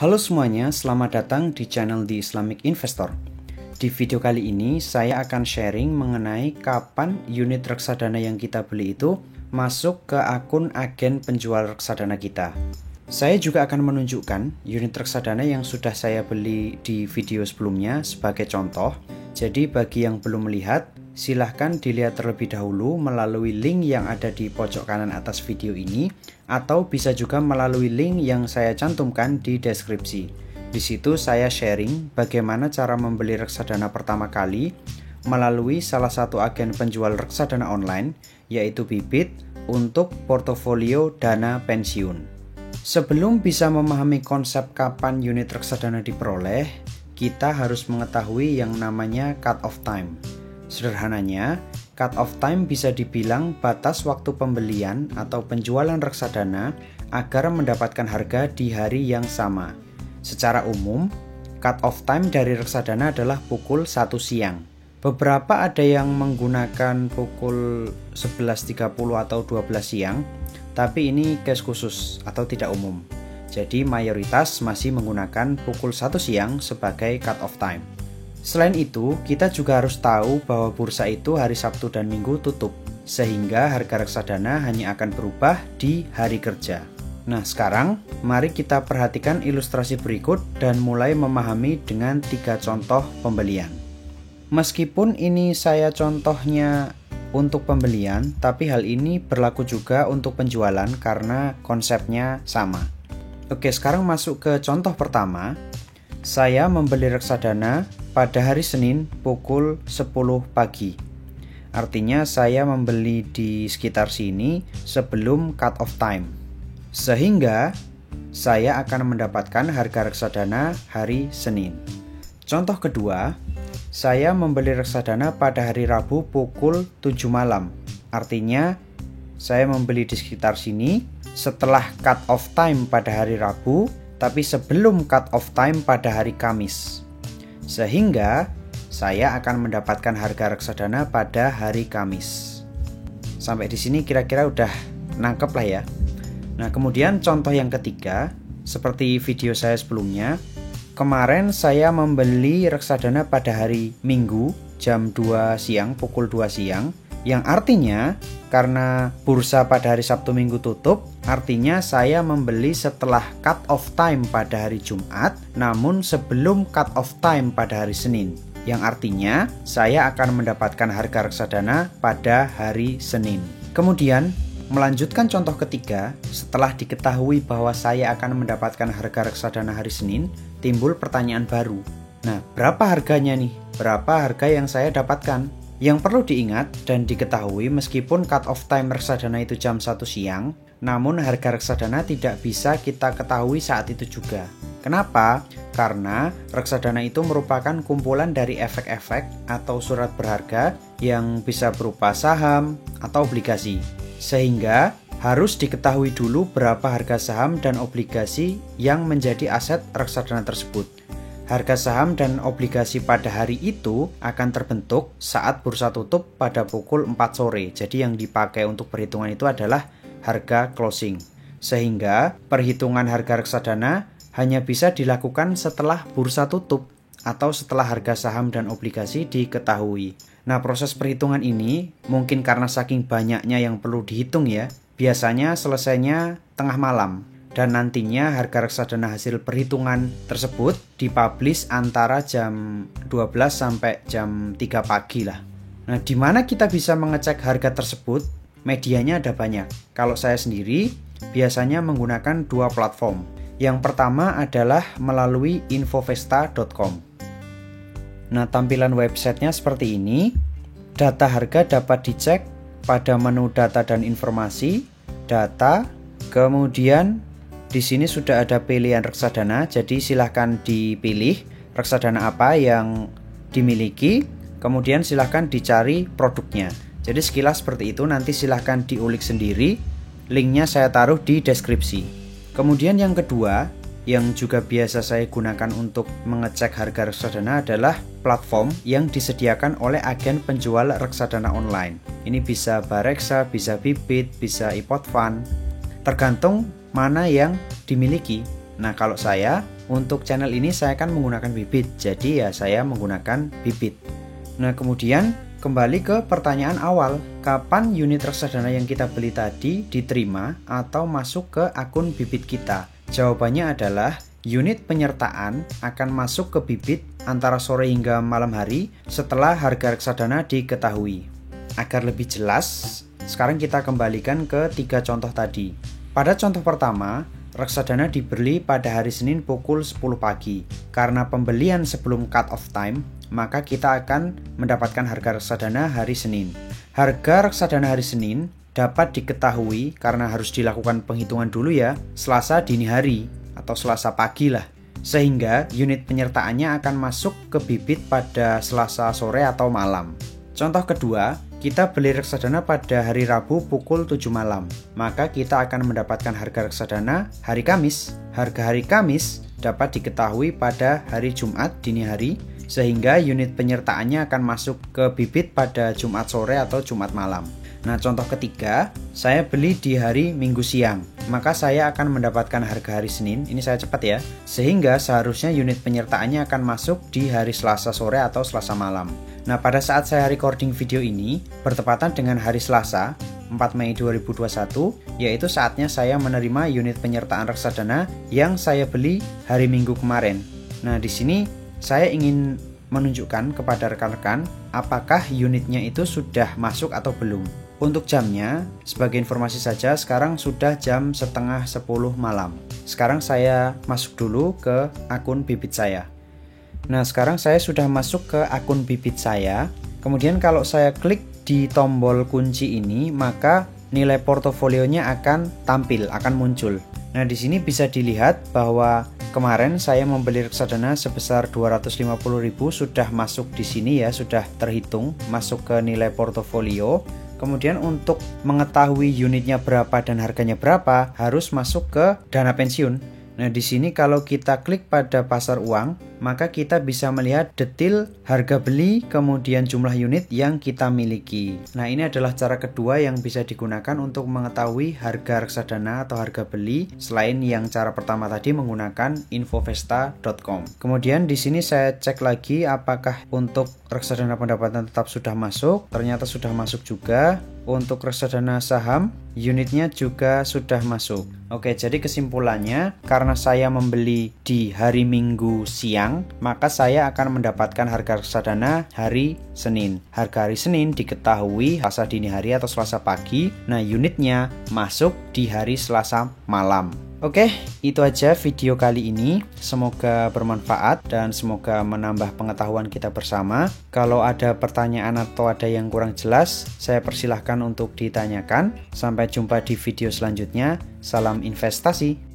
Halo semuanya, selamat datang di channel The Islamic Investor. Di video kali ini saya akan sharing mengenai kapan unit reksadana yang kita beli itu masuk ke akun agen penjual reksadana kita. Saya juga akan menunjukkan unit reksadana yang sudah saya beli di video sebelumnya sebagai contoh. Jadi bagi yang belum melihat, silahkan dilihat terlebih dahulu melalui link yang ada di pojok kanan atas video ini, atau bisa juga melalui link yang saya cantumkan di deskripsi. Di situ saya sharing bagaimana cara membeli reksadana pertama kali melalui salah satu agen penjual reksadana online, yaitu Bibit, untuk portofolio dana pensiun. Sebelum bisa memahami konsep kapan unit reksadana diperoleh, kita harus mengetahui yang namanya cut-off time. Sederhananya, cut-off time bisa dibilang batas waktu pembelian atau penjualan reksadana agar mendapatkan harga di hari yang sama. Secara umum, cut-off time dari reksadana adalah pukul 1 siang. Beberapa ada yang menggunakan pukul 11.30 atau 12 siang, tapi ini case khusus atau tidak umum. Jadi mayoritas masih menggunakan pukul 1 siang sebagai cut-off time. Selain itu, kita juga harus tahu bahwa bursa itu hari Sabtu dan Minggu tutup, sehingga harga reksadana hanya akan berubah di hari kerja. Nah, sekarang mari kita perhatikan ilustrasi berikut dan mulai memahami dengan 3 contoh pembelian. Meskipun ini saya contohnya untuk pembelian, tapi hal ini berlaku juga untuk penjualan karena konsepnya sama. Oke, sekarang masuk ke contoh pertama. Saya membeli reksadana pada hari Senin pukul 10 pagi. Artinya saya membeli di sekitar sini sebelum cut-off time. Sehingga saya akan mendapatkan harga reksadana hari Senin. Contoh kedua, saya membeli reksadana pada hari Rabu pukul 7 malam. Artinya saya membeli di sekitar sini setelah cut-off time pada hari Rabu, tapi sebelum cut-off time pada hari Kamis. Sehingga saya akan mendapatkan harga reksadana pada hari Kamis. Sampai di sini kira-kira udah nangkep lah ya. Nah, kemudian contoh yang ketiga, seperti video saya sebelumnya, kemarin saya membeli reksadana pada hari Minggu jam 2 siang, pukul 2 siang, yang artinya karena bursa pada hari Sabtu Minggu tutup, artinya saya membeli setelah cut-off time pada hari Jumat, namun sebelum cut-off time pada hari Senin, yang artinya saya akan mendapatkan harga reksadana pada hari Senin. Kemudian, melanjutkan contoh ketiga, setelah diketahui bahwa saya akan mendapatkan harga reksadana hari Senin, timbul pertanyaan baru. Nah, berapa harganya nih? Berapa harga yang saya dapatkan? Yang perlu diingat dan diketahui, meskipun cut-off time reksadana itu jam 1 siang, namun harga reksadana tidak bisa kita ketahui saat itu juga. Kenapa? Karena reksadana itu merupakan kumpulan dari efek-efek atau surat berharga yang bisa berupa saham atau obligasi. Sehingga harus diketahui dulu berapa harga saham dan obligasi yang menjadi aset reksadana tersebut. Harga saham dan obligasi pada hari itu akan terbentuk saat bursa tutup pada pukul 4 sore. Jadi yang dipakai untuk perhitungan itu adalah harga closing. Sehingga perhitungan harga reksadana hanya bisa dilakukan setelah bursa tutup atau setelah harga saham dan obligasi diketahui. Nah, proses perhitungan ini mungkin karena saking banyaknya yang perlu dihitung ya, biasanya selesainya tengah malam. Dan nantinya harga reksadana hasil perhitungan tersebut dipublish antara jam 12 sampai jam 3 pagi lah. Nah, di mana kita bisa mengecek harga tersebut? Medianya ada banyak. Kalau saya sendiri biasanya menggunakan 2 platform. Yang pertama adalah melalui infovesta.com. Nah, tampilan websitenya seperti ini. Data harga dapat dicek pada menu data dan informasi, data, kemudian di sini sudah ada pilihan reksadana, jadi silahkan dipilih reksadana apa yang dimiliki, kemudian silahkan dicari produknya. Jadi sekilas seperti itu, nanti silahkan diulik sendiri, linknya saya taruh di deskripsi. Kemudian yang kedua, yang juga biasa saya gunakan untuk mengecek harga reksadana adalah platform yang disediakan oleh agen penjual reksadana online. Ini bisa Bareksa, bisa Bibit, bisa iPod Fund, tergantung mana yang dimiliki. Nah, kalau saya untuk channel ini saya akan menggunakan bibit, jadi ya saya menggunakan bibit. Nah, kemudian kembali ke pertanyaan awal, kapan unit reksadana yang kita beli tadi diterima atau masuk ke akun bibit kita? Jawabannya adalah unit penyertaan akan masuk ke bibit antara sore hingga malam hari setelah harga reksadana diketahui. Agar lebih jelas, sekarang kita kembalikan ke 3 contoh tadi. Pada contoh pertama, reksadana dibeli pada hari Senin pukul 10 pagi. Karena pembelian sebelum cut off time, maka kita akan mendapatkan harga reksadana hari Senin. Harga reksadana hari Senin dapat diketahui karena harus dilakukan penghitungan dulu ya, Selasa dini hari atau Selasa pagi lah. Sehingga unit penyertaannya akan masuk ke bibit pada Selasa sore atau malam. Contoh kedua, kita beli reksadana pada hari Rabu pukul 7 malam. Maka kita akan mendapatkan harga reksadana hari Kamis. Harga hari Kamis dapat diketahui pada hari Jumat dini hari, sehingga unit penyertaannya akan masuk ke bibit pada Jumat sore atau Jumat malam. Nah, contoh ketiga, saya beli di hari Minggu siang, maka saya akan mendapatkan harga hari Senin, ini saya cepat ya, sehingga seharusnya unit penyertaannya akan masuk di hari Selasa sore atau Selasa malam. Nah, pada saat saya recording video ini, bertepatan dengan hari Selasa, 4 Mei 2021, yaitu saatnya saya menerima unit penyertaan reksadana yang saya beli hari Minggu kemarin. Nah, di sini saya ingin menunjukkan kepada rekan-rekan apakah unitnya itu sudah masuk atau belum. Untuk jamnya, sebagai informasi saja, sekarang sudah jam setengah 10 malam. Sekarang saya masuk dulu ke akun bibit saya. Nah, sekarang saya sudah masuk ke akun bibit saya. Kemudian kalau saya klik di tombol kunci ini, maka nilai portofolionya akan tampil, akan muncul. Nah, di sini bisa dilihat bahwa kemarin saya membeli reksadana sebesar 250.000 sudah masuk di sini ya, sudah terhitung masuk ke nilai portofolio. Kemudian untuk mengetahui unitnya berapa dan harganya berapa, harus masuk ke dana pensiun. Nah, di sini kalau kita klik pada pasar uang, maka kita bisa melihat detail harga beli, kemudian jumlah unit yang kita miliki. Nah, ini adalah cara kedua yang bisa digunakan untuk mengetahui harga reksadana atau harga beli, selain yang cara pertama tadi menggunakan infovesta.com. Kemudian di sini saya cek lagi apakah untuk reksadana pendapatan tetap sudah masuk. Ternyata sudah masuk juga. Untuk reksadana saham, unitnya juga sudah masuk. Oke, jadi kesimpulannya, karena saya membeli di hari Minggu siang, maka saya akan mendapatkan harga reksadana hari Senin. Harga hari Senin diketahui Selasa dini hari atau Selasa pagi. Nah, unitnya masuk di hari Selasa malam. Oke, itu aja video kali ini. Semoga bermanfaat dan semoga menambah pengetahuan kita bersama. Kalau ada pertanyaan atau ada yang kurang jelas, saya persilahkan untuk ditanyakan. Sampai jumpa di video selanjutnya. Salam investasi.